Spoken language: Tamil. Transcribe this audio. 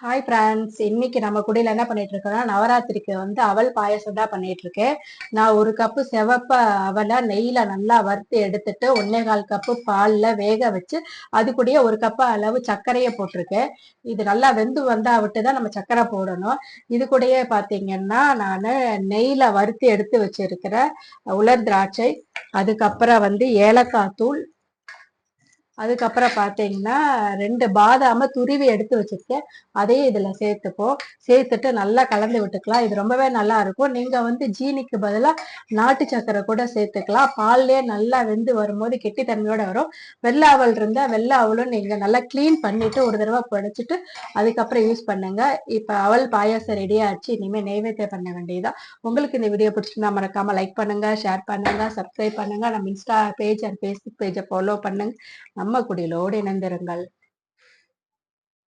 ஹாய் ஃப்ரெண்ட்ஸ், இன்னைக்கு நம்ம குடியில என்ன பண்ணிட்டு இருக்கோம்னா நவராத்திரிக்கு அவல் பாயசம் தான் பண்ணிட்டு இருக்கேன். நான் ஒரு கப்பு சிவப்ப அவலை நெய்யில நல்லா வறுத்து எடுத்துட்டு 1.25 கப்பு பால்ல வேக வச்சு அது கூடயே ஒரு கப்பு அளவு சர்க்கரையை போட்டிருக்கேன். இது நல்லா வெந்து வந்தா விட்டு தான் நம்ம சர்க்கரை போடணும். இது கூடயே பாத்தீங்கன்னா நான் நெய்யில வறுத்து எடுத்து வச்சிருக்கிற உலர் திராட்சை, அதுக்கப்புறம் ஏலக்காய் தூள், அதுக்கப்புறம் பார்த்தீங்கன்னா 2 பாதாம துருவி எடுத்து வச்சிருக்கேன். அதையும் இதுல சேர்த்துப்போம். சேர்த்துட்டு நல்லா கலந்து விட்டுக்கலாம். இது ரொம்பவே நல்லா இருக்கும். நீங்க ஜீனிக்கு பதிலா நாட்டு சர்க்கரை கூட சேர்த்துக்கலாம். பால்லயே நல்லா வெந்து வரும்போது கெட்டித்தன்மையோட வரும். வெள்ளை அவல் இருந்தா வெள்ளை அவலும் நீங்க நல்லா கிளீன் பண்ணிட்டு ஒரு தடவை படிச்சுட்டு அதுக்கப்புறம் யூஸ் பண்ணுங்க. இப்ப அவல் பாயாசம் ரெடி ஆச்சு. இனிமே நெய்வேத்தியம் பண்ண வேண்டியதா. உங்களுக்கு இந்த வீடியோ பிடிச்சிருந்தா மறக்காம லைக் பண்ணுங்க, ஷேர் பண்ணுங்க, சப்ஸ்கிரைப் பண்ணுங்க. நம்ம இன்ஸ்டா பேஜ் அண்ட் ஃபேஸ்புக் பேஜை ஃபாலோ பண்ணுங்க. நம்ம குடிலோடு இணைந்திருங்கள்.